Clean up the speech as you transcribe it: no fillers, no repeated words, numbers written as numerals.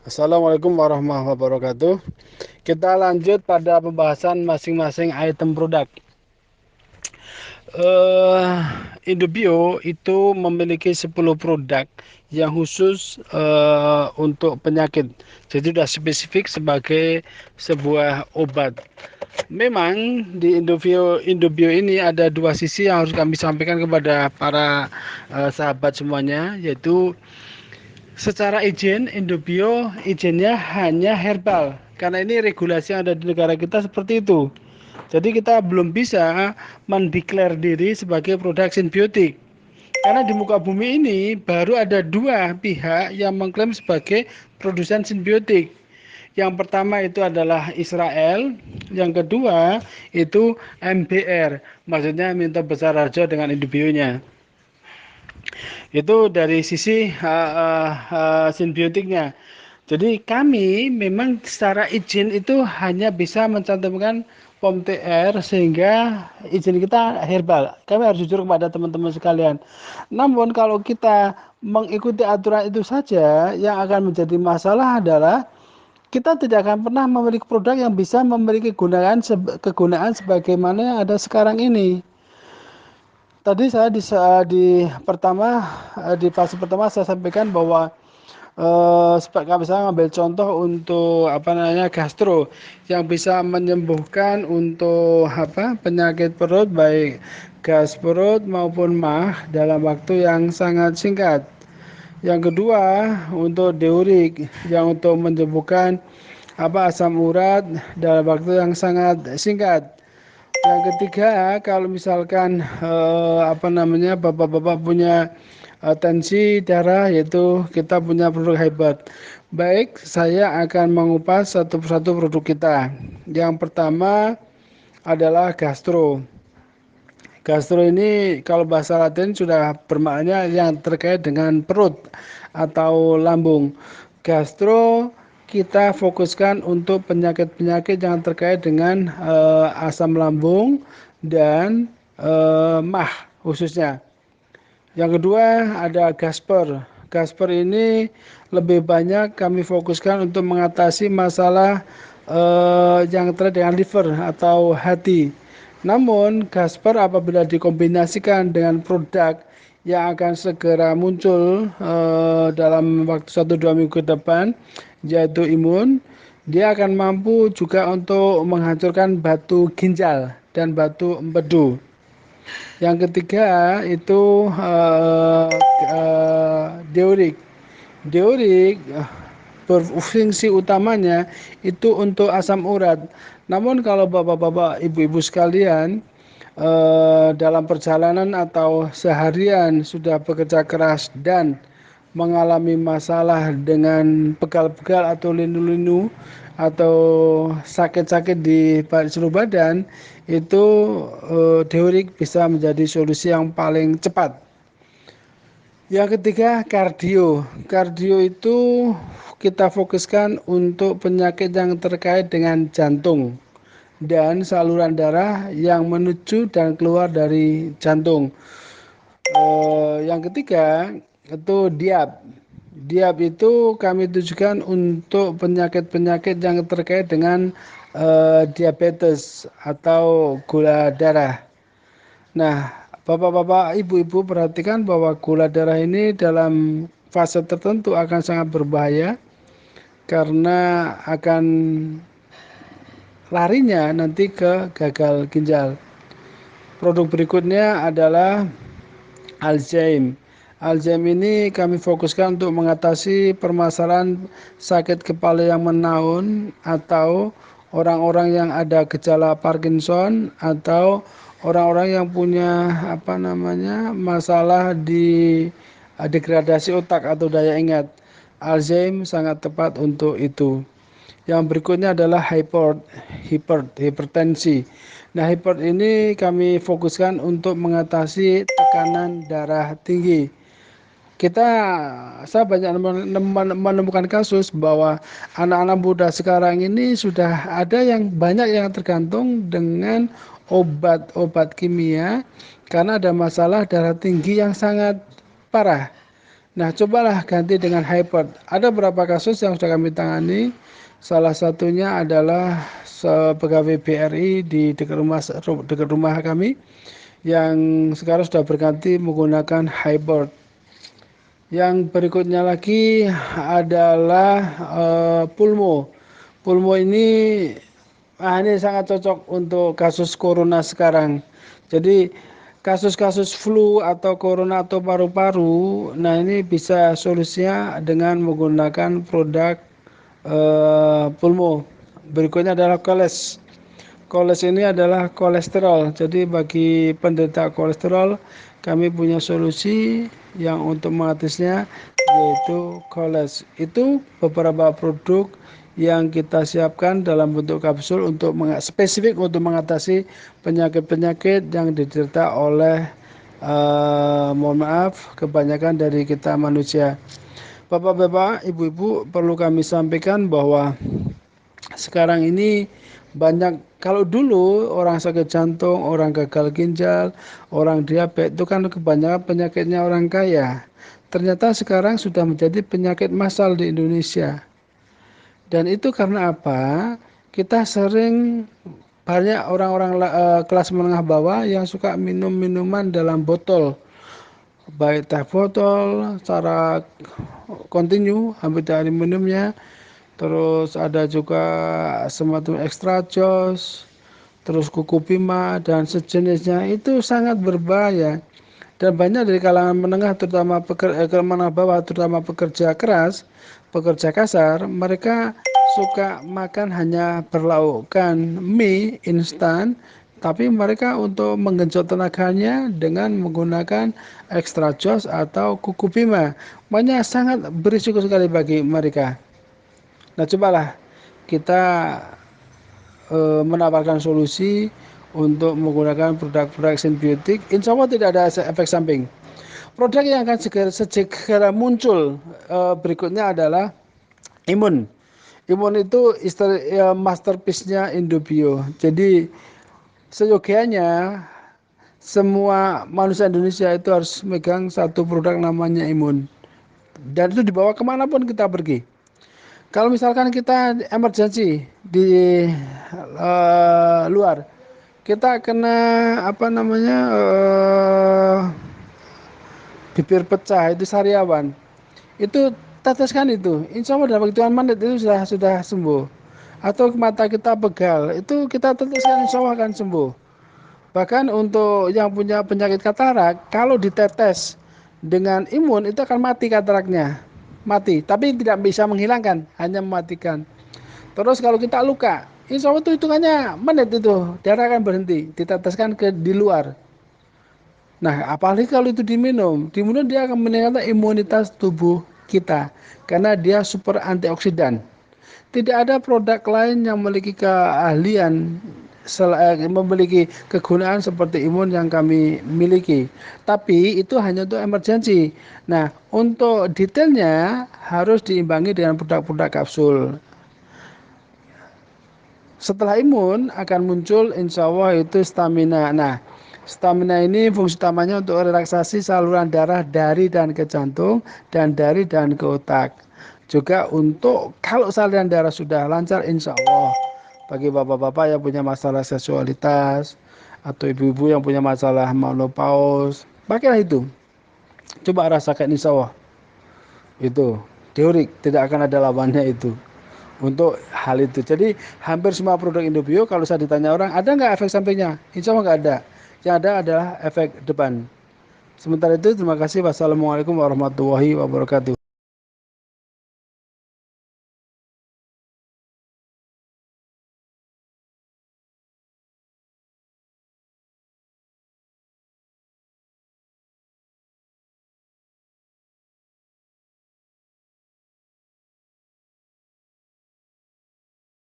Assalamualaikum warahmatullahi wabarakatuh. Kita lanjut pada pembahasan masing-masing item produk. eh Indobio itu memiliki 10 produk yang khusus untuk penyakit. Jadi sudah spesifik sebagai sebuah obat. Memang di Indobio ini ada dua sisi yang harus kami sampaikan kepada para sahabat semuanya, yaitu secara izin Indobio izinnya hanya herbal. Karena ini regulasi yang ada di negara kita seperti itu. Jadi kita belum bisa mendeklar diri sebagai produk simbiotik. Karena di muka bumi ini baru ada dua pihak yang mengklaim sebagai produsen simbiotik. Yang pertama itu adalah Israel, yang kedua itu MBR, maksudnya Minto Besar Raja dengan Indobio-nya. Itu dari sisi simbiotiknya. Jadi kami memang secara izin itu hanya bisa mencantumkan POM TR sehingga izin kita herbal. Kami harus jujur kepada teman-teman sekalian. Namun kalau kita mengikuti aturan itu saja, yang akan menjadi masalah adalah kita tidak akan pernah memiliki produk yang bisa memiliki kegunaan sebagaimana yang ada sekarang ini. Tadi saya di fase pertama saya sampaikan bahwa kami bisa ngambil contoh untuk gastro yang bisa menyembuhkan untuk penyakit perut, baik gas perut maupun MAH dalam waktu yang sangat singkat. Yang kedua untuk diurik yang untuk menyembuhkan asam urat dalam waktu yang sangat singkat. Yang ketiga, kalau misalkan bapak-bapak punya tensi darah, yaitu kita punya produk hebat. Baik, saya akan mengupas satu persatu produk kita. Yang pertama adalah gastro. Gastro ini kalau bahasa Latin sudah bermakna yang terkait dengan perut atau lambung. Gastro kita fokuskan untuk penyakit-penyakit yang terkait dengan asam lambung dan MAH khususnya. Yang kedua ada Gasper. Gasper ini lebih banyak kami fokuskan untuk mengatasi masalah yang terkait dengan liver atau hati. Namun Gasper apabila dikombinasikan dengan produk yang akan segera muncul dalam waktu 1-2 minggu ke depan, yaitu imun, dia akan mampu juga untuk menghancurkan batu ginjal dan batu empedu. Yang ketiga itu diurik. Diurik berfungsi utamanya itu untuk asam urat. Namun kalau bapak-bapak, ibu-ibu sekalian dalam perjalanan atau seharian sudah bekerja keras dan mengalami masalah dengan pegal-pegal atau linu-linu atau sakit-sakit di seluruh badan, itu diurik bisa menjadi solusi yang paling cepat. Yang ketiga, kardio. Kardio itu kita fokuskan untuk penyakit yang terkait dengan jantung dan saluran darah yang menuju dan keluar dari jantung. Yang ketiga itu diab. Diab itu kami tujukan untuk penyakit-penyakit yang terkait dengan diabetes atau gula darah. Nah, bapak-bapak, ibu-ibu perhatikan bahwa gula darah ini dalam fase tertentu akan sangat berbahaya karena akan larinya nanti ke gagal ginjal. Produk berikutnya adalah Alzheimer. Alzheimer ini kami fokuskan untuk mengatasi permasalahan sakit kepala yang menaun atau orang-orang yang ada gejala Parkinson atau orang-orang yang punya masalah di degradasi otak atau daya ingat. Alzheimer sangat tepat untuk itu. Yang berikutnya adalah hipertensi. Nah, hyper ini kami fokuskan untuk mengatasi tekanan darah tinggi. Saya banyak menemukan kasus bahwa anak-anak muda sekarang ini sudah ada yang banyak yang tergantung dengan obat-obat kimia karena ada masalah darah tinggi yang sangat parah. Nah, cobalah ganti dengan Hyper. Ada beberapa kasus yang sudah kami tangani. Salah satunya adalah pegawai BRI di dekat rumah kami yang sekarang sudah berganti menggunakan Hyper. Yang berikutnya lagi adalah Pulmo. Pulmo ini sangat cocok untuk kasus corona sekarang. Jadi kasus-kasus flu atau corona atau paru-paru, nah ini bisa solusinya dengan menggunakan produk Pulmo. Berikutnya adalah Koles. Koles ini adalah kolesterol. Jadi bagi penderita kolesterol, kami punya solusi yang untuk mengatasinya yaitu Koles. Itu beberapa produk yang kita siapkan dalam bentuk kapsul untuk spesifik untuk mengatasi penyakit-penyakit yang diderita oleh mohon maaf kebanyakan dari kita manusia. Bapak-bapak, ibu-ibu, perlu kami sampaikan bahwa sekarang ini banyak, kalau dulu orang sakit jantung, orang gagal ginjal, orang diabetes itu kan kebanyakan penyakitnya orang kaya. Ternyata sekarang sudah menjadi penyakit massal di Indonesia. Dan itu karena apa? Kita sering banyak orang-orang kelas menengah bawah yang suka minum minuman dalam botol, baik teh botol secara kontinu hampir dari minumnya. Terus ada juga semacam extra jos, terus kuku pima dan sejenisnya, itu sangat berbahaya. Dan banyak dari kalangan menengah terutama menengah bawah terutama pekerja keras, pekerja kasar, mereka suka makan hanya berlaukkan mie instan, tapi mereka untuk menggenjot tenaganya dengan menggunakan extra jos atau kuku pima. Banyak sangat berisiko sekali bagi mereka. Nah, cobalah kita menawarkan solusi untuk menggunakan produk-produk simbiotik. Insya Allah tidak ada efek samping. Produk yang akan segera muncul berikutnya adalah Imun. Imun itu masterpiece-nya Indobio. Jadi seyogianya semua manusia Indonesia itu harus megang satu produk namanya Imun. Dan itu dibawa kemanapun kita pergi. Kalau misalkan kita emergency di luar, kita kena apa namanya bibir pecah itu sariawan, itu teteskan itu, insya Allah dalam hitungan menit itu sudah sembuh. Atau mata kita pegal, itu kita teteskan insya Allah akan sembuh. Bahkan untuk yang punya penyakit katarak, kalau ditetes dengan Imun itu akan mati kataraknya, mati. Tapi tidak bisa menghilangkan, hanya mematikan. Terus kalau kita luka, insya Allah itu hitungannya menit itu, darah akan berhenti, diteteskan di luar. Nah, apalagi kalau itu diminum dia akan meningkatkan imunitas tubuh kita karena dia super antioksidan. Tidak ada produk lain yang memiliki keahlian, memiliki kegunaan seperti Imun yang kami miliki. Tapi itu hanya untuk emergensi. Nah, untuk detailnya harus diimbangi dengan produk-produk kapsul. Setelah Imun akan muncul insya Allah itu stamina. Nah, stamina ini fungsi utamanya untuk relaksasi saluran darah dari dan ke jantung dan dari dan ke otak. Juga untuk kalau saluran darah sudah lancar insya Allah, bagi bapak-bapak yang punya masalah seksualitas atau ibu-ibu yang punya masalah menopause, pakailah itu. Coba rasakan insya Allah. Itu teorik, tidak akan ada lawannya itu untuk hal itu. Jadi hampir semua produk Indobio kalau saya ditanya orang, ada nggak efek sampingnya? Insya Allah nggak ada. Yang ada adalah efek depan. Sementara itu terima kasih. Wassalamualaikum warahmatullahi wabarakatuh.